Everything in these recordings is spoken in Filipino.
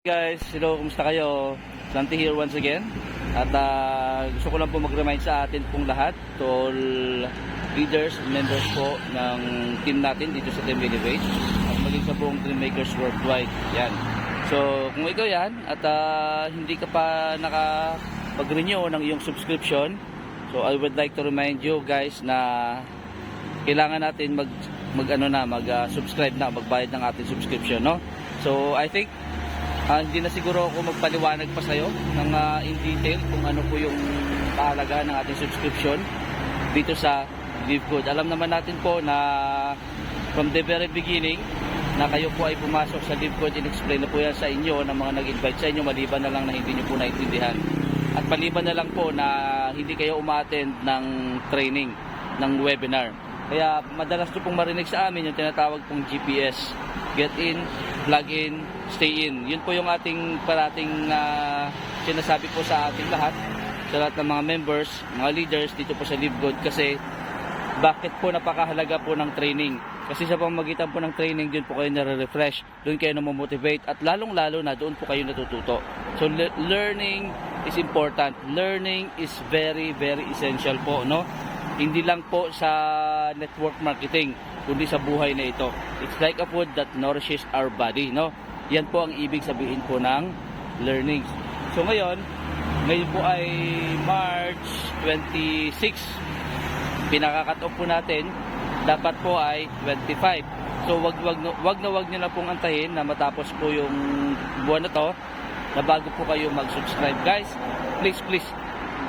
Guys, hello, kumusta kayo? Santi here once again. At gusto ko lang po mag-remind sa atin pong lahat, to all leaders, members po ng team natin dito sa Team Elevate at maging sa buong Dream Makers worldwide. Yan. So, kung ikaw yan at hindi ka pa nakapag-renew ng iyong subscription, so I would like to remind you guys na kailangan natin mag-subscribe na, magbayad ng ating subscription, no? So, I think hindi na siguro ako magpaliwanag pa sa'yo ng in detail kung ano po yung kahalaga ng ating subscription dito sa Live Good. Alam naman natin po na from the very beginning na kayo po ay pumasok sa Live Good, in-explain na po yan sa inyo ng mga nag-invite sa inyo, maliban na lang na hindi nyo po naintindihan. At maliban na lang po na hindi kayo umattend ng training, ng webinar. Kaya madalas nyo pong marinig sa amin yung tinatawag pong GPS. Get in, plug in, stay in. Yun po yung ating parating sinasabi po sa ating lahat, sa lahat ng mga members, mga leaders dito po sa Live Good. Kasi bakit po napakahalaga po ng training? Kasi sa pamamagitan po ng training, doon po kayo nare-refresh, doon kayo namomotivate, at lalong-lalo na doon po kayo natututo. So learning is important. Learning is very, very essential po, no? Hindi lang po sa network marketing, kundi sa buhay na ito. It's like a food that nourishes our body, no? Yan po ang ibig sabihin po ng learning. So ngayon po ay March 26. Pinaka-cut off po natin dapat po ay 25. So wag niyo na pong antahin na matapos po yung buwan na to na bago po kayo mag-subscribe, guys. Please,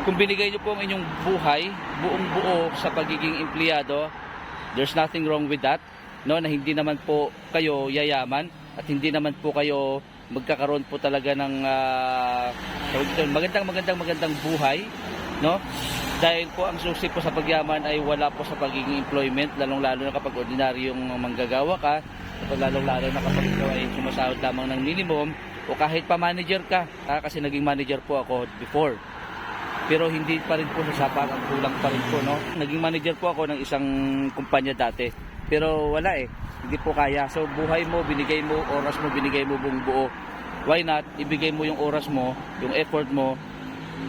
kung binigay niyo po ang inyong buhay, buong buo sa pagiging empleyado, there's nothing wrong with that, no? Na hindi naman po kayo yayaman at hindi naman po kayo magkakaroon po talaga ng magandang buhay, no? Dahil po ang susi po sa pagyaman ay wala po sa pagiging employment, lalong-lalo na kapag ordinaryong manggagawa ka, lalong-lalo na kapag ikaw ay sumasahod lamang ng minimum, o kahit pa manager ka, kasi naging manager po ako before. Pero hindi pa rin po sa sapat, ang kulang pa rin po, no? Naging manager po ako ng isang kumpanya dati. Pero wala hindi po kaya. So buhay mo, binigay mo, oras mo, binigay mo buong buo. Why not? Ibigay mo yung oras mo, yung effort mo,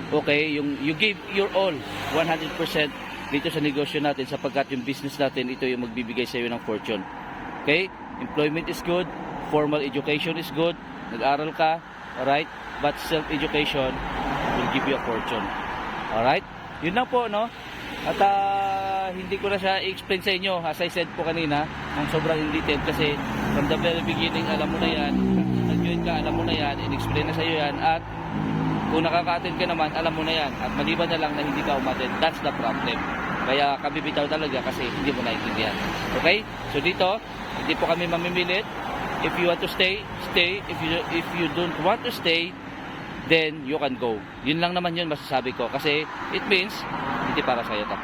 okay? You give your all, 100% dito sa negosyo natin, sapagkat yung business natin, ito yung magbibigay sa iyo ng fortune. Okay? Employment is good, formal education is good, nag-aral ka, alright? But self-education will give you a fortune. Alright? Yun lang po, no? At hindi ko na siya i-explain sa inyo. As I said po kanina, ng sobrang in detail, kasi from the very beginning, alam mo na yan. Nag-join ka, alam mo na yan. In-explain na sa iyo yan. At kung nakaka-attend ka naman, alam mo na yan. At maliban na lang na hindi ka umattend, that's the problem. Kaya kami bitaw talaga kasi hindi mo naintindihan. Okay? So dito, hindi po kami mamimilit. If you want to stay, stay. If you don't want to stay, then you can go. Yun lang naman yun masasabi ko. Kasi it means, hindi para sa'yo to.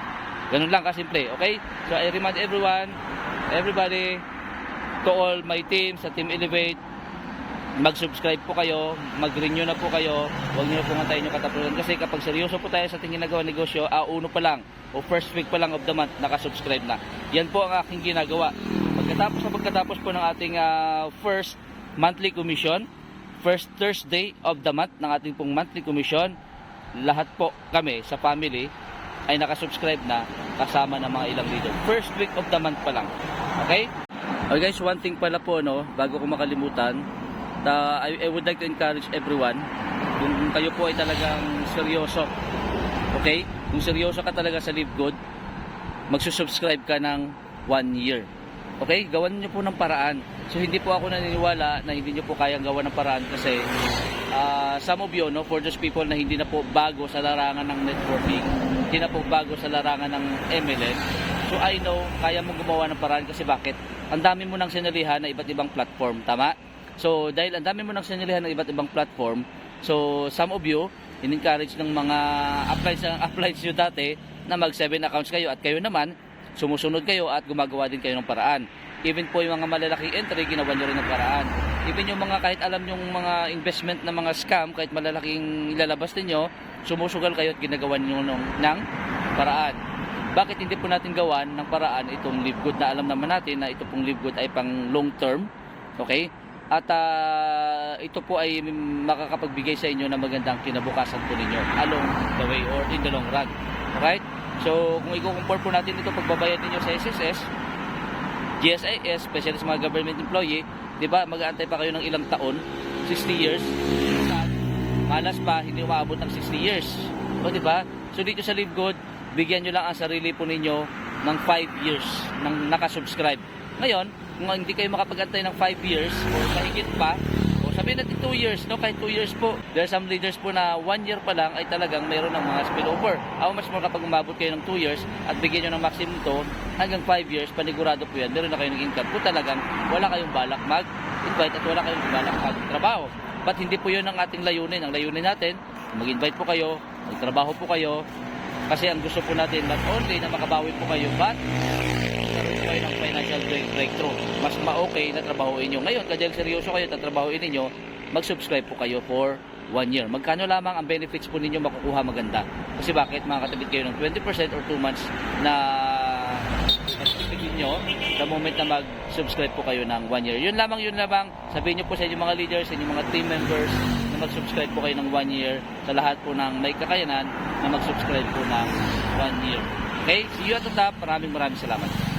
Ganun lang kasimple, okay? So I remind everybody, to all my team sa Team Elevate, mag-subscribe po kayo, mag-renew na po kayo, huwag nyo na po antayin yung katapusan. Kasi kapag seryoso po tayo sa ating ginagawa negosyo, uno pa lang, o first week pa lang of the month, nakasubscribe na. Yan po ang aking ginagawa. Pagkatapos po ng ating first monthly commission, first Thursday of the month ng ating pong monthly commission, lahat po kami sa family ay nakasubscribe na, kasama ng mga ilang leader. First week of the month pa lang. Okay? Okay guys, one thing pala po, no, bago ko makalimutan, I would like to encourage everyone, kung kayo po ay talagang seryoso, okay? Kung seryoso ka talaga sa Live Good, magsusubscribe ka ng 1 year. Okay? Gawan nyo po ng paraan. So hindi po ako naniniwala na hindi nyo po kayang gawa ng paraan, kasi some of you, no, for those people na hindi na po bago sa larangan ng networking, hindi na po bago sa larangan ng MLM, so I know, kaya mo gumawa ng paraan. Kasi bakit? Ang dami mo nang sinalihan na iba't ibang platform, tama? So dahil ang dami mo nang sinalihan ng iba't ibang platform, so some of you, in-encourage ng mga applies nyo dati na mag 7 accounts kayo, at kayo naman, sumusunod kayo at gumagawa din kayo ng paraan. Even po yung mga malalaking entry, ginawa nyo rin ng paraan. Even yung mga, kahit alam yung mga investment na mga scam, kahit malalaking ilalabas ninyo, sumusugal kayo at ginagawa nyo ng paraan. Bakit hindi po natin gawan ng paraan itong Live Good, na alam naman natin na ito pong Live Good ay pang long term, okay? at ito po ay makakapagbigay sa inyo ng magandang kinabukasan po ninyo along the way or in the long run. Alright? So kung i-compare po natin ito pagbabayad ninyo sa SSS, GSIS, especially sa mga government employee, di ba, mag-aantay pa kayo ng ilang taon, 60 years. Malas pa, hindi umabot ng 60 years. O, di ba? So dito sa Live Good, bigyan nyo lang ang sarili po ninyo ng 5 years ng nakasubscribe. Ngayon, kung hindi kayo makapag-antay ng 5 years o mahigit pa, o sabihin natin 2 years, no? Kahit 2 years po, there are some leaders po na 1 year pa lang ay talagang mayroon ng mga spillover. How much more kapag umabot kayo ng 2 years at bigyan nyo ng maximum to hanggang 5 years, panigurado po yan, meron na kayo ng income kung talagang wala kayong balak mag-invite at wala kayong balak mag-trabaho. But hindi po yun ang ating layunin. Ang layunin natin, mag-invite po kayo, magtrabaho po kayo, kasi ang gusto po natin not only na makabawi po kayo, but magkaroon po kayo ng financial breakthrough. Mas ma-okay na trabahoin nyo. Ngayon, kaya seryoso kayo at trabahoin ninyo, mag-subscribe po kayo for 1 year. Magkano lamang ang benefits po ninyo makukuha maganda? Kasi bakit? Makakatipid kayo ng 20% or 2 months na nyo the moment na mag-subscribe po kayo ng 1 year. Yun lamang. Sabihin nyo po sa inyong mga leaders, sa inyong mga team members na mag-subscribe po kayo ng 1 year sa lahat po ng may kakayanan na mag-subscribe po ng 1 year. Okay? See you at the top. Maraming salamat.